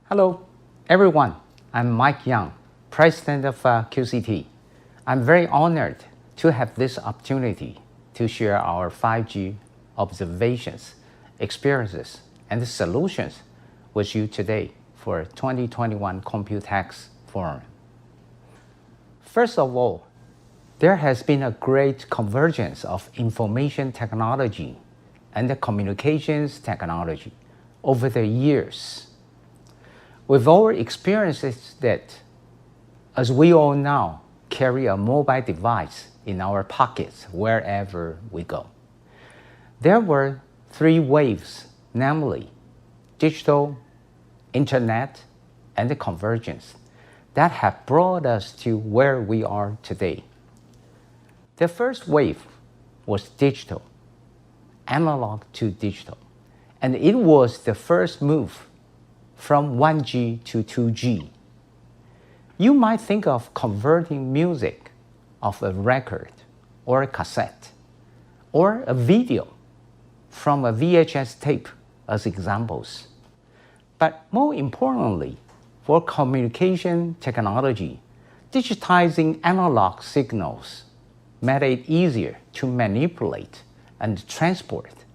Hello, everyone. I'm Mike Young, President of QCT. I'm very honored to have this opportunity to share our 5G observations, experiences, and solutions with you today for 2021 COMPUTEX Forum. First of all, there has been a great convergence of information technology and the communications technology over the years. We've all experienced that, as we all now carry a mobile device in our pockets wherever we go. There were three waves, namely digital, internet, and the convergence, that have brought us to where we are today. The first wave was digital, analog to digital, and it was the first move from 1G to 2G. You might think of converting music of a record or a cassette or a video from a VHS tape as examples. But more importantly, for communication technology, digitizing analog signals made it easier to manipulate and transport,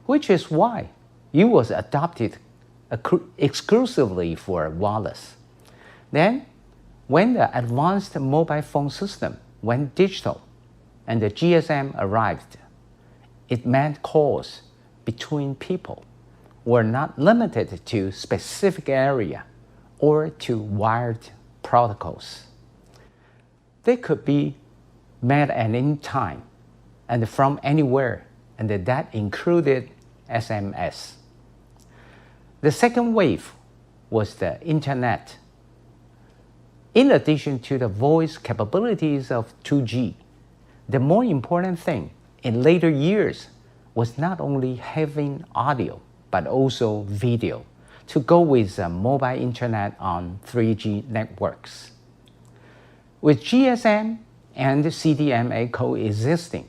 which is why it was adopted exclusively for wireless. Then, when the advanced mobile phone system went digital and the GSM arrived, it meant calls between people were not limited to specific area or to wired protocols. They could be made at any time and from anywhere, and that included SMS. The second wave was the internet. In addition to the voice capabilities of 2G, the more important thing in later years was not only having audio, but also video to go with mobile internet on 3G networks. With GSM and CDMA coexisting,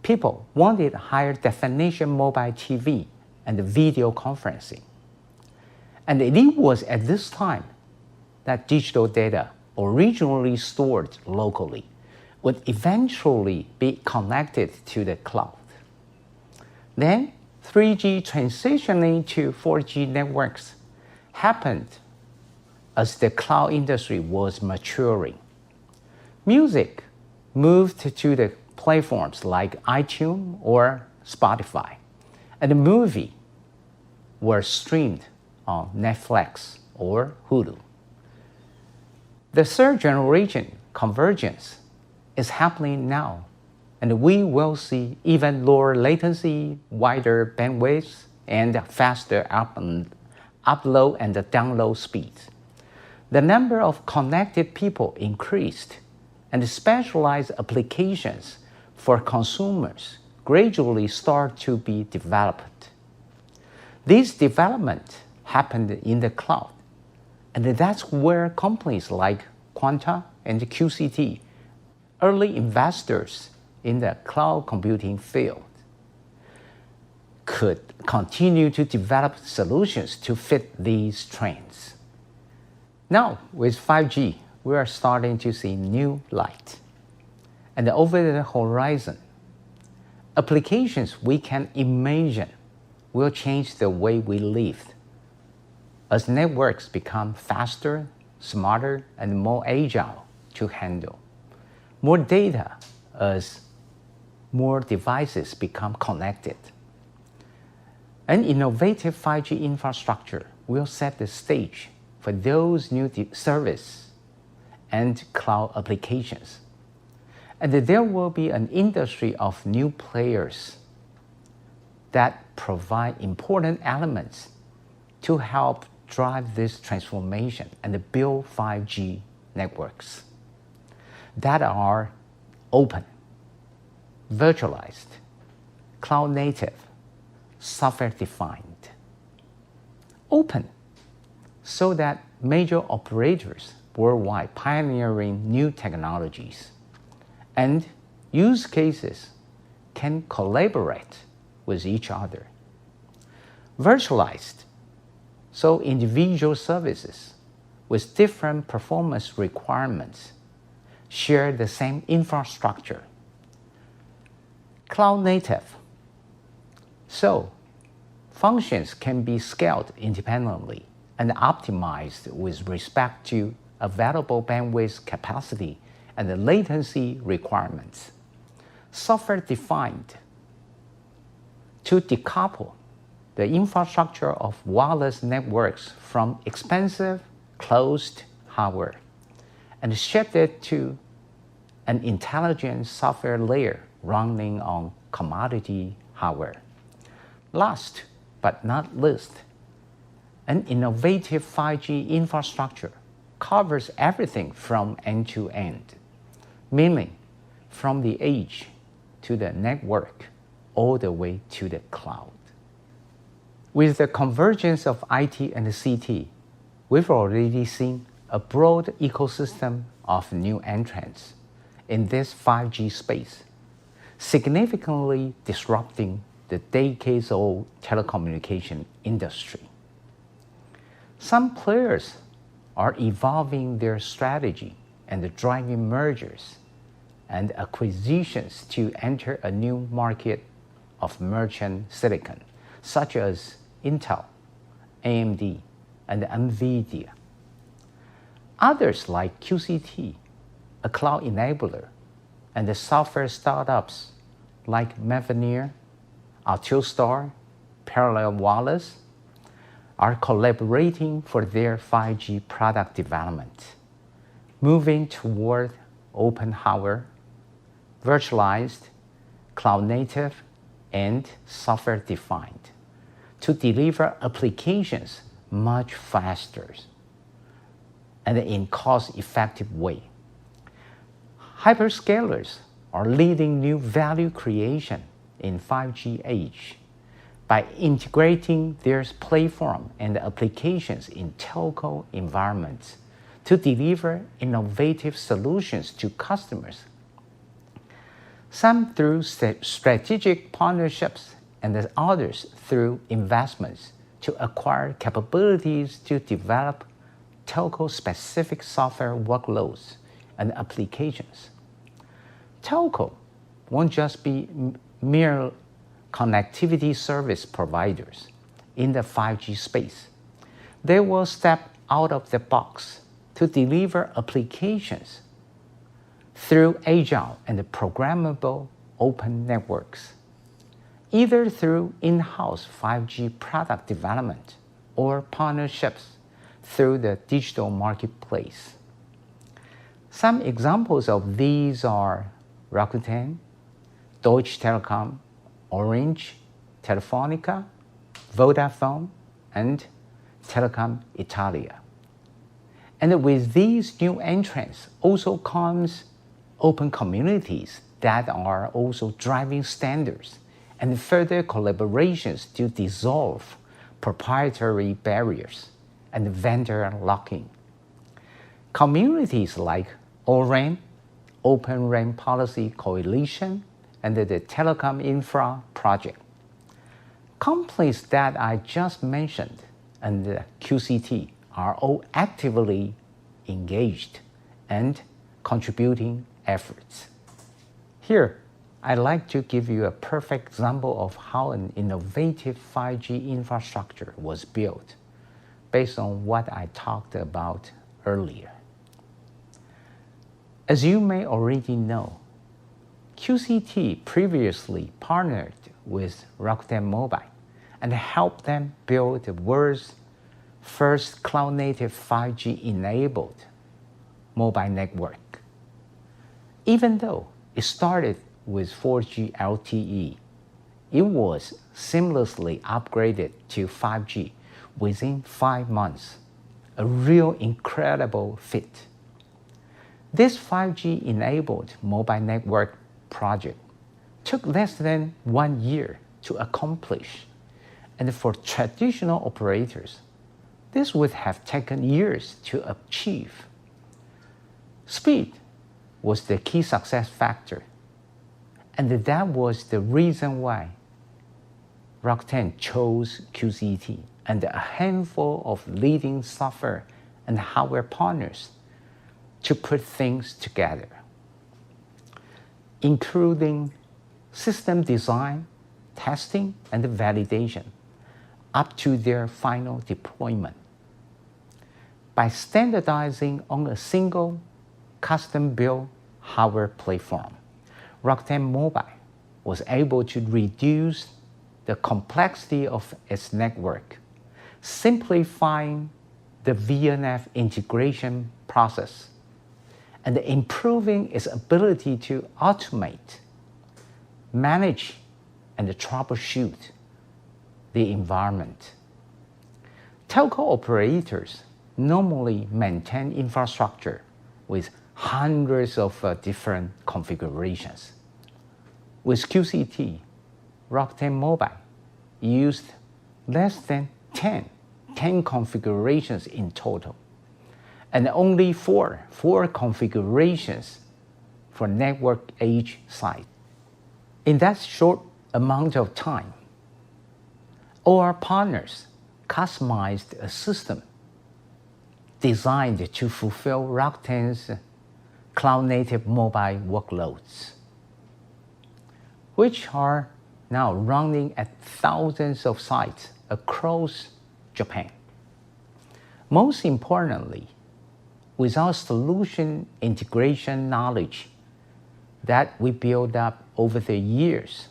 people wanted higher definition mobile TV and video conferencing. And it was at this time that digital data, originally stored locally, would eventually be connected to the cloud. Then 3G transitioning to 4G networks happened as the cloud industry was maturing. Music moved to the platforms like iTunes or Spotify, and the movie were streamed on Netflix or Hulu. The third generation convergence is happening now, and we will see even lower latency, wider bandwidths, and faster upload and download speeds. The number of connected people increased, and specialized applications for consumers gradually start to be developed. This development happened in the cloud, and that's where companies like Quanta and QCT, early investors in the cloud computing field, could continue to develop solutions to fit these trends. Now, with 5G, we are starting to see new light. And over the horizon, applications we can imagine will change the way we live as networks become faster, smarter, and more agile to handle. More data as more devices become connected. An innovative 5G infrastructure will set the stage for those new services and cloud applications. And there will be an industry of new players that provide important elements to help drive this transformation and build 5G networks that are open, virtualized, cloud native, software defined. Open, so that major operators worldwide pioneering new technologies and use cases can collaborate with each other. Virtualized, So individual services with different performance requirements share the same infrastructure. Cloud native. So functions can be scaled independently and optimized with respect to available bandwidth capacity and the latency requirements. Software-defined. To decouple the infrastructure of wireless networks from expensive closed hardware and shift it to an intelligent software layer running on commodity hardware. Last but not least, an innovative 5G infrastructure covers everything from end to end, meaning from the edge to the network all the way to the cloud. With the convergence of IT and CT, we've already seen a broad ecosystem of new entrants in this 5G space, significantly disrupting the decades-old telecommunication industry. Some players are evolving their strategy and driving mergers and acquisitions to enter a new market of merchant silicon, such as Intel, AMD, and NVIDIA. Others like QCT, a cloud enabler, and the software startups like Mavenir, Altiostar, Parallel Wireless, are collaborating for their 5G product development, moving toward open hardware, virtualized, cloud-native, and software-defined to deliver applications much faster and in cost-effective way. Hyperscalers are leading new value creation in 5G age by integrating their platform and applications in telco environments to deliver innovative solutions to customers. Some through strategic partnerships and the others through investments to acquire capabilities to develop telco-specific software workloads and applications. Telco won't just be mere connectivity service providers in the 5G space. They will step out of the box to deliver applications through agile and programmable open networks, either through in-house 5G product development or partnerships through the digital marketplace. Some examples of these are Rakuten, Deutsche Telekom, Orange, Telefonica, Vodafone, and Telecom Italia. And with these new entrants also comes open communities that are also driving standards and further collaborations to dissolve proprietary barriers and vendor locking. Communities like ORAN, Open RAN Policy Coalition, and the Telecom Infra Project. Companies that I just mentioned and the QCT are all actively engaged and contributing efforts. Here, I'd like to give you a perfect example of how an innovative 5G infrastructure was built based on what I talked about earlier. As you may already know, QCT previously partnered with Rakuten Mobile and helped them build the world's first cloud-native 5G-enabled mobile network. Even though it started with 4G LTE, it was seamlessly upgraded to 5G within 5 months, a real incredible feat. This 5G-enabled mobile network project took less than 1 year to accomplish, and for traditional operators, this would have taken years to achieve. Speed was the key success factor, and that was the reason why Rakuten chose QCT and a handful of leading software and hardware partners to put things together, including system design, testing, and validation, up to their final deployment. By standardizing on a single custom-built hardware platform, Rakuten Mobile was able to reduce the complexity of its network, simplifying the VNF integration process and improving its ability to automate, manage, and troubleshoot the environment. Telco operators normally maintain infrastructure with hundreds of different configurations. With QCT, Rakuten Mobile used less than 10 configurations in total, and only four configurations for network edge site. In that short amount of time, our partners customized a system designed to fulfill Rakuten's cloud-native mobile workloads, which are now running at thousands of sites across Japan. Most importantly, with our solution integration knowledge that we built up over the years,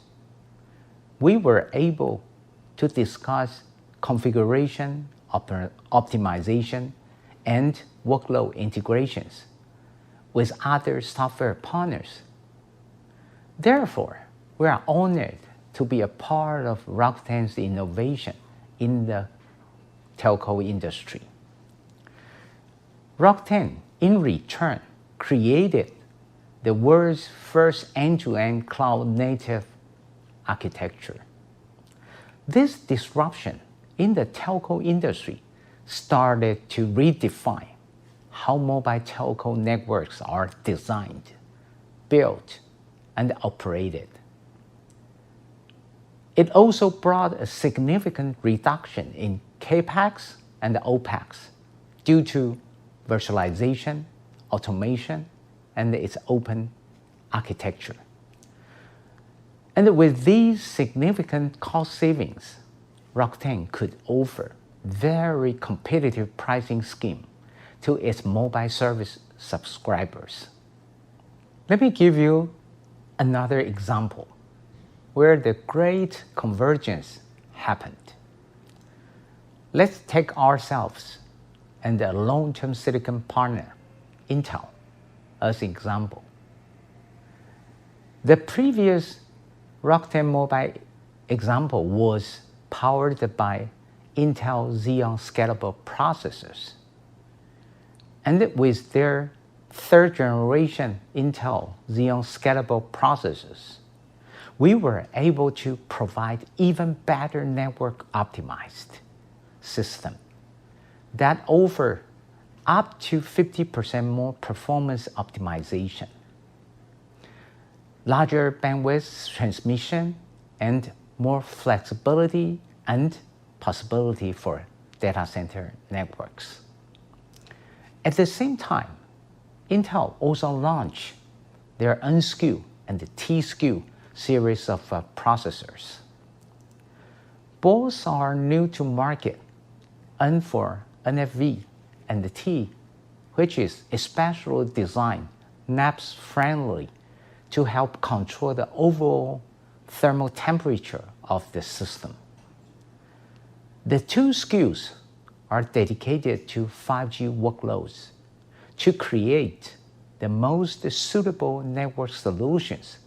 we were able to discuss configuration, optimization, and workload integrations with other software partners. Therefore, we are honored to be a part of Rakuten's innovation in the telco industry. Rakuten, in return, created the world's first end-to-end cloud-native architecture. This disruption in the telco industry started to redefine how mobile telco networks are designed, built, and operated. It also brought a significant reduction in CAPEX and OPEX due to virtualization, automation, and its open architecture. And with these significant cost savings, Rakuten could offer very competitive pricing scheme to its mobile service subscribers. Let me give you another example where the great convergence happened. Let's take ourselves and a long-term silicon partner, Intel, as an example. The previous Rakuten Mobile example was powered by Intel Xeon Scalable processors. And with their third generation Intel Xeon Scalable processors, we were able to provide even better network optimized system that offer up to 50% more performance optimization, larger bandwidth transmission, and more flexibility and possibility for data center networks. At the same time, Intel also launched their N-SKU and the T-SKU series of processors. Both are new to market, N for NFV and the T, which is especially designed NAPS-friendly to help control the overall thermal temperature of the system. The two SKUs are dedicated to 5G workloads to create the most suitable network solutions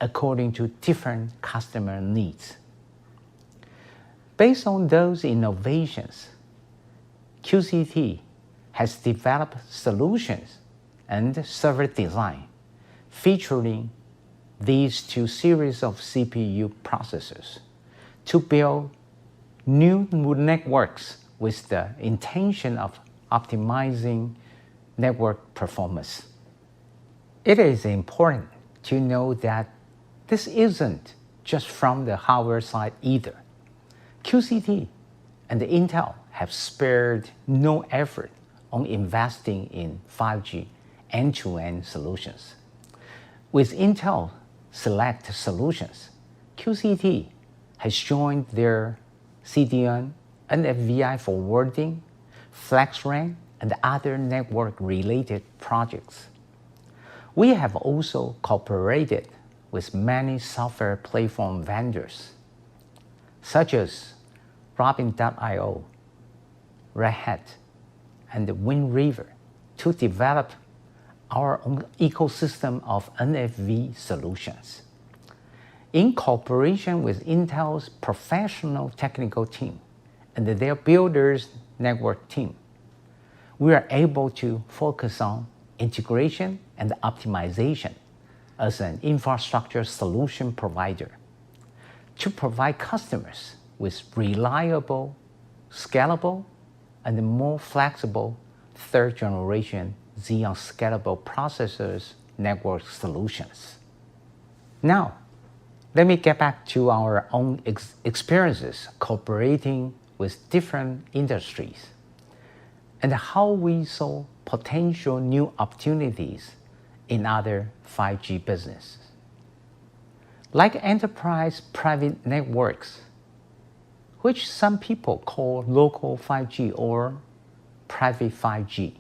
according to different customer needs. Based on those innovations, QCT has developed solutions and server design featuring these two series of CPU processors to build new networks with the intention of optimizing network performance. It is important to know that this isn't just from the hardware side either. QCT and Intel have spared no effort on investing in 5G end-to-end solutions. With Intel Select Solutions, QCT has joined their CDN, NFVI forwarding, FlexRAN, and other network-related projects. We have also cooperated with many software platform vendors, such as Robin.io, Red Hat, and Wind River, to develop our own ecosystem of NFV solutions. In cooperation with Intel's professional technical team and their builders network team, we are able to focus on integration and optimization as an infrastructure solution provider to provide customers with reliable, scalable, and more flexible third-generation Xeon Scalable processors network solutions. Now, let me get back to our own experiences cooperating with different industries and how we saw potential new opportunities in other 5G businesses. Like enterprise private networks, which some people call local 5G or private 5G.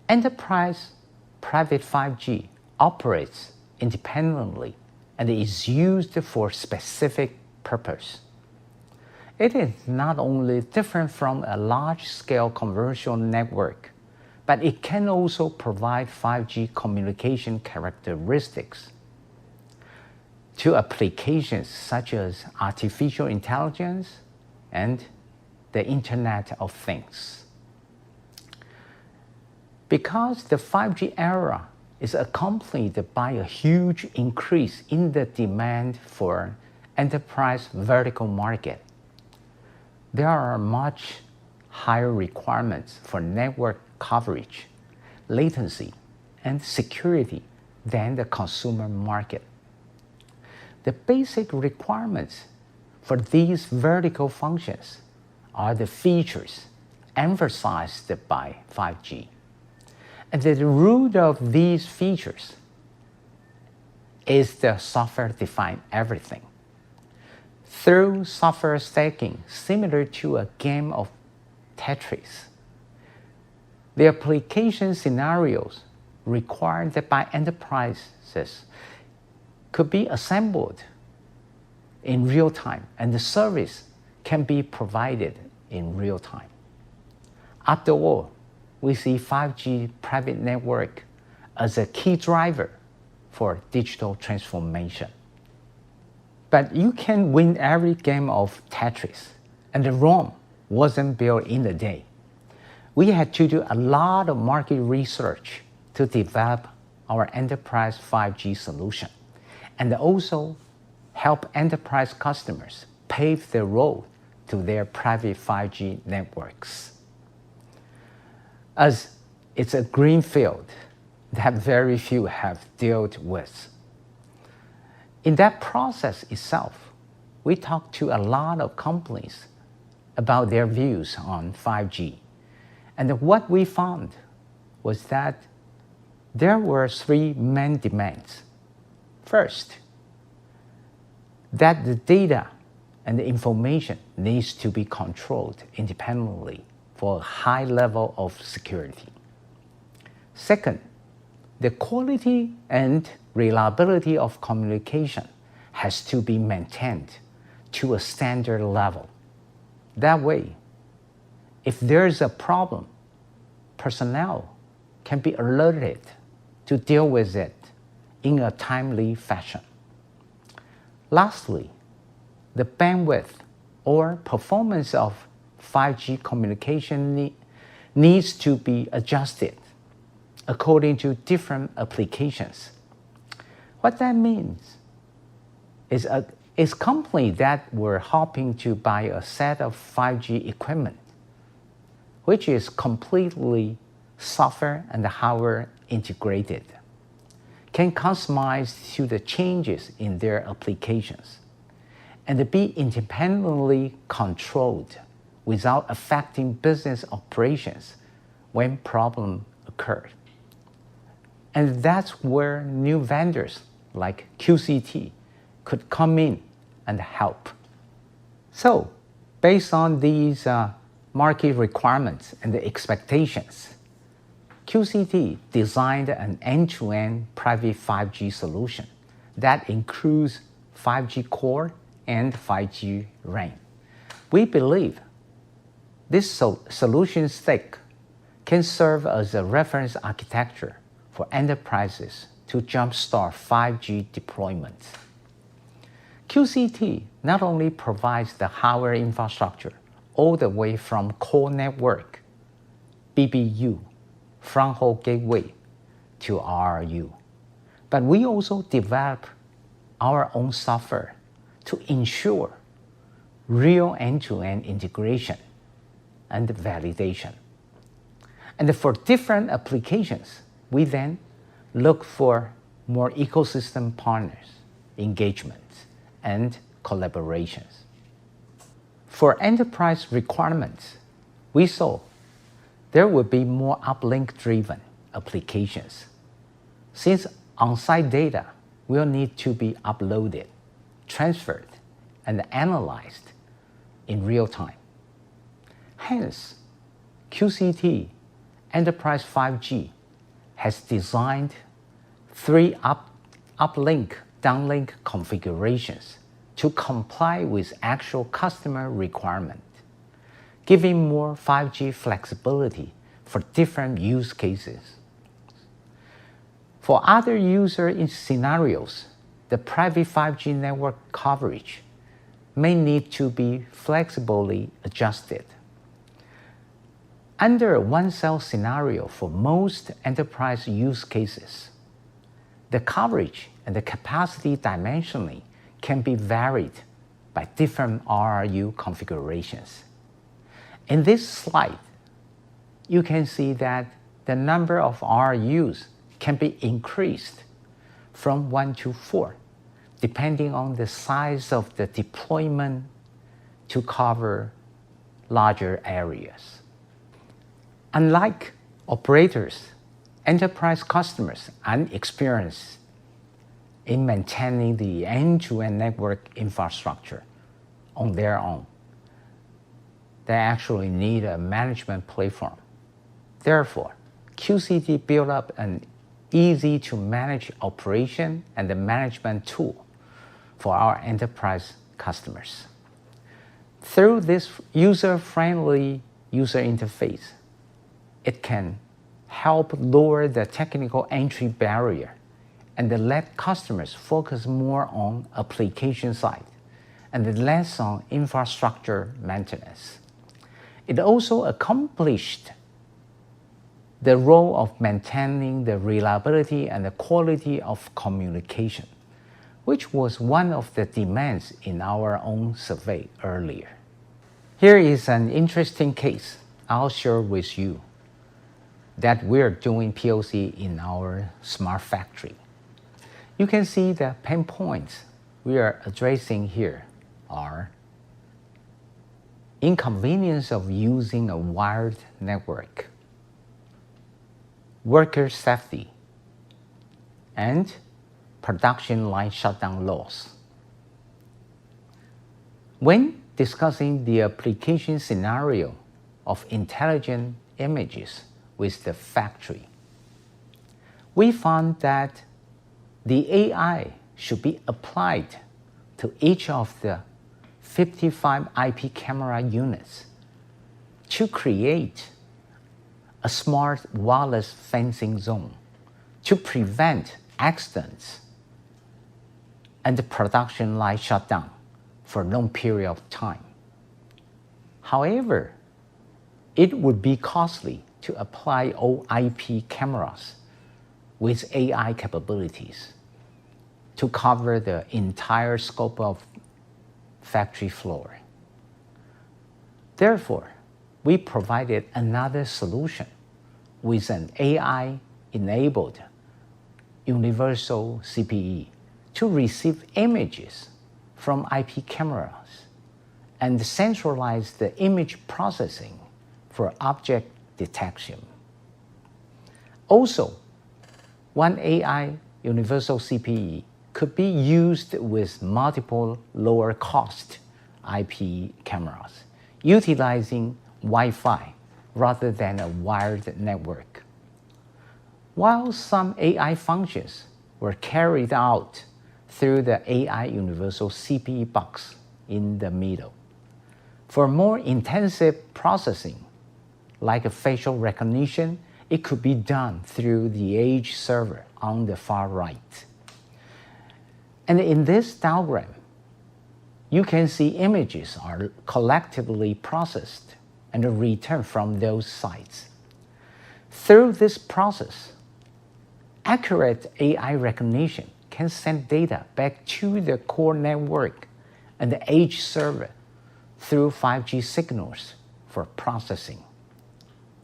Enterprise private 5G operates independently and is used for specific purpose. It is not only different from a large-scale commercial network, but it can also provide 5G communication characteristics to applications such as artificial intelligence and the Internet of Things. Because the 5G era is accompanied by a huge increase in the demand for enterprise vertical market, there are much higher requirements for network coverage, latency, and security than the consumer market. The basic requirements for these vertical functions are the features emphasized by 5G. And the root of these features is the software-defined everything. Through software stacking similar to a game of Tetris, the application scenarios required by enterprises could be assembled in real time, and the service can be provided in real time. After all, we see 5G private network as a key driver for digital transformation. But you can win every game of Tetris, and the ROM wasn't built in a day. We had to do a lot of market research to develop our enterprise 5G solution, and also help enterprise customers pave the road to their private 5G networks. As it's a green field that very few have dealt with. In that process itself, we talked to a lot of companies about their views on 5G. And what we found was that there were three main demands. First, that the data and the information needs to be controlled independently for a high level of security. Second, the quality and reliability of communication has to be maintained to a standard level. That way, if there's a problem, personnel can be alerted to deal with it in a timely fashion. Lastly, the bandwidth or performance of 5G communication needs to be adjusted according to different applications. What that means is companies that were hoping to buy a set of 5G equipment, which is completely software and hardware integrated, can customize to the changes in their applications and be independently controlled without affecting business operations when problems occur. And that's where new vendors like QCT could come in and help. So, based on these market requirements and the expectations, QCT designed an end-to-end private 5G solution that includes 5G core and 5G RAN. We believe this solution stack can serve as a reference architecture for enterprises to jumpstart 5G deployments. QCT not only provides the hardware infrastructure all the way from core network, BBU, front-haul gateway, to RRU, but we also develop our own software to ensure real end-to-end integration and validation. And for different applications, we then look for more ecosystem partners, engagements, and collaborations. For enterprise requirements, we saw there will be more uplink-driven applications, since on-site data will need to be uploaded, transferred, and analyzed in real time. Hence, QCT Enterprise 5G has designed 3 uplink, downlink configurations to comply with actual customer requirements, giving more 5G flexibility for different use cases. For other user scenarios, the private 5G network coverage may need to be flexibly adjusted. Under a one-cell scenario for most enterprise use cases, the coverage and the capacity dimensioning can be varied by different RRU configurations. In this slide, you can see that the number of RRUs can be increased from 1 to 4, depending on the size of the deployment to cover larger areas. Unlike operators, enterprise customers are experienced in maintaining the end-to-end network infrastructure on their own. They actually need a management platform. Therefore, QCT built up an easy-to-manage operation and the management tool for our enterprise customers. Through this user-friendly user interface, it can help lower the technical entry barrier and let customers focus more on application side and less on infrastructure maintenance. It also accomplished the role of maintaining the reliability and the quality of communication, which was one of the demands in our own survey earlier. Here is an interesting case I'll share with you that we're doing POC in our smart factory. You can see the pain points we are addressing here are inconvenience of using a wired network, worker safety, and production line shutdown loss. When discussing the application scenario of intelligent images with the factory, we found that the AI should be applied to each of the 55 IP camera units to create a smart wireless fencing zone to prevent accidents and the production line shutdown for a long period of time. However, it would be costly to apply all IP cameras with AI capabilities to cover the entire scope of factory floor. Therefore, we provided another solution with an AI-enabled universal CPE to receive images from IP cameras and centralize the image processing for object detection. Also, one AI universal CPE could be used with multiple lower-cost IP cameras, utilizing Wi-Fi rather than a wired network. While some AI functions were carried out through the AI universal CPE box in the middle, for more intensive processing, like a facial recognition, it could be done through the edge server on the far right. And in this diagram, you can see images are collectively processed and returned from those sites. Through this process, accurate AI recognition can send data back to the core network and the edge server through 5G signals for processing.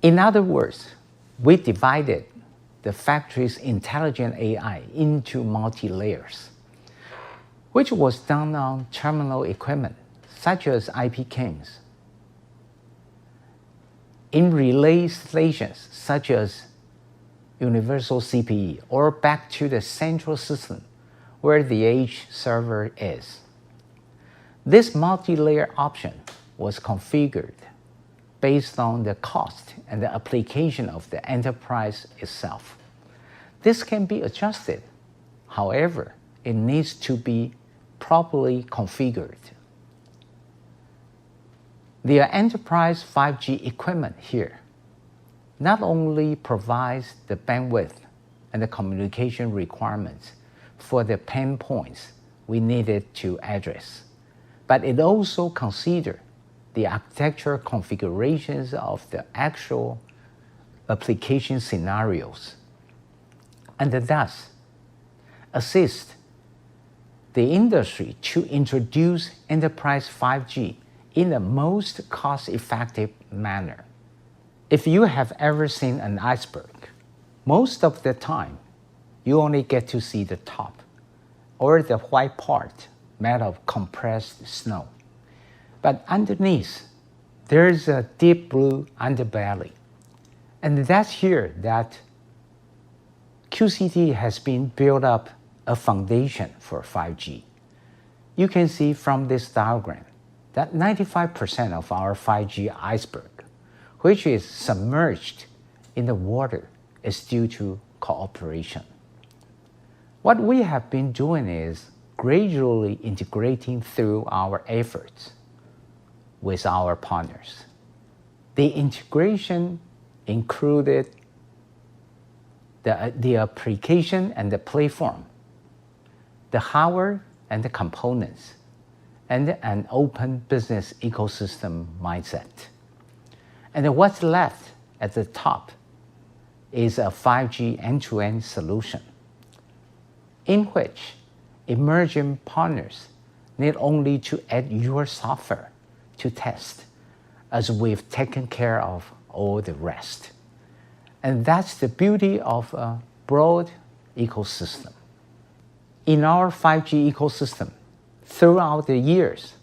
In other words, we divided the factory's intelligent AI into multi-layers, which was done on terminal equipment such as IP cams, in relay stations such as universal CPE, or back to the central system where the edge server is. This multi-layer option was configured based on the cost and the application of the enterprise itself. This can be adjusted. However, it needs to be properly configured. The enterprise 5G equipment here not only provides the bandwidth and the communication requirements for the pain points we needed to address, but it also considers the architecture configurations of the actual application scenarios, and thus assist the industry to introduce enterprise 5G in the most cost-effective manner. If you have ever seen an iceberg, most of the time you only get to see the top or the white part made of compressed snow. But underneath, there's a deep blue underbelly. And that's here that QCT has been built up a foundation for 5G. You can see from this diagram that 95% of our 5G iceberg, which is submerged in the water, is due to cooperation. What we have been doing is gradually integrating through our efforts with our partners. The integration included the application and the platform, the hardware and the components, and an open business ecosystem mindset. And what's left at the top is a 5G end-to-end solution, in which emerging partners need only to add your software to test, as we've taken care of all the rest. And that's the beauty of a broad ecosystem. In our 5G ecosystem, throughout the years,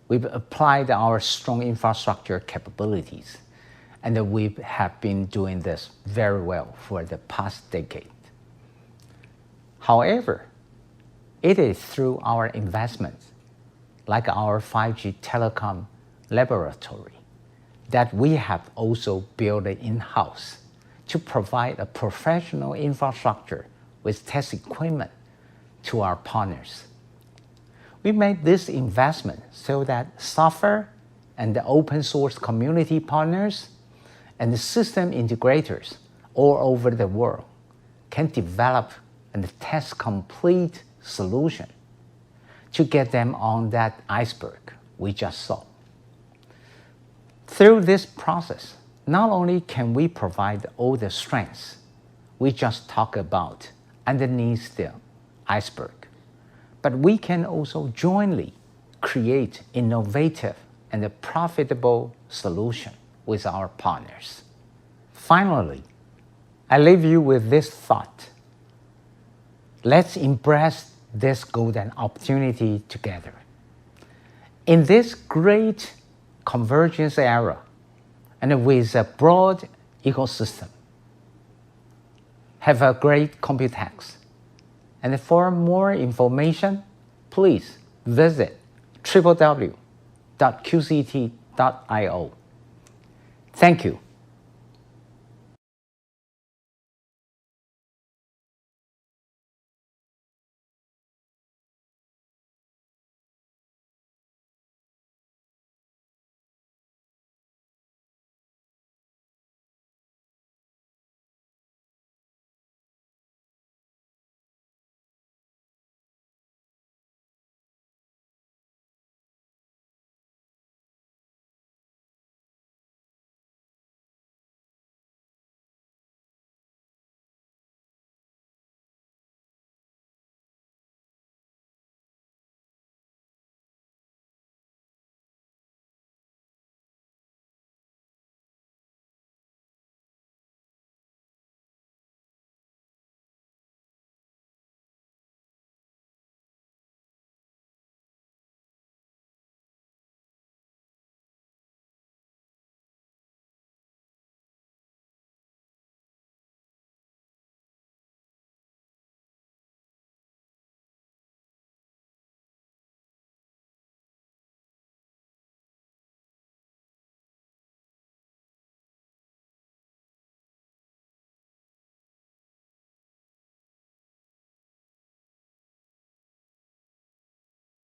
we've applied our strong infrastructure capabilities, and we have been doing this very well for the past decade. However, it is through our investments, like our 5G telecom laboratory, that we have also built it in-house to provide a professional infrastructure with test equipment to our partners. We made this investment so that software and the open source community partners and the system integrators all over the world can develop and test complete solution to get them on that iceberg we just saw. Through this process, not only can we provide all the strengths we just talked about underneath the iceberg, but we can also jointly create innovative and a profitable solution with our partners. Finally, I leave you with this thought. Let's embrace this golden opportunity together. In this great convergence era, and with a broad ecosystem, have a great COMPUTEX. And for more information, please visit www.qct.io. Thank you.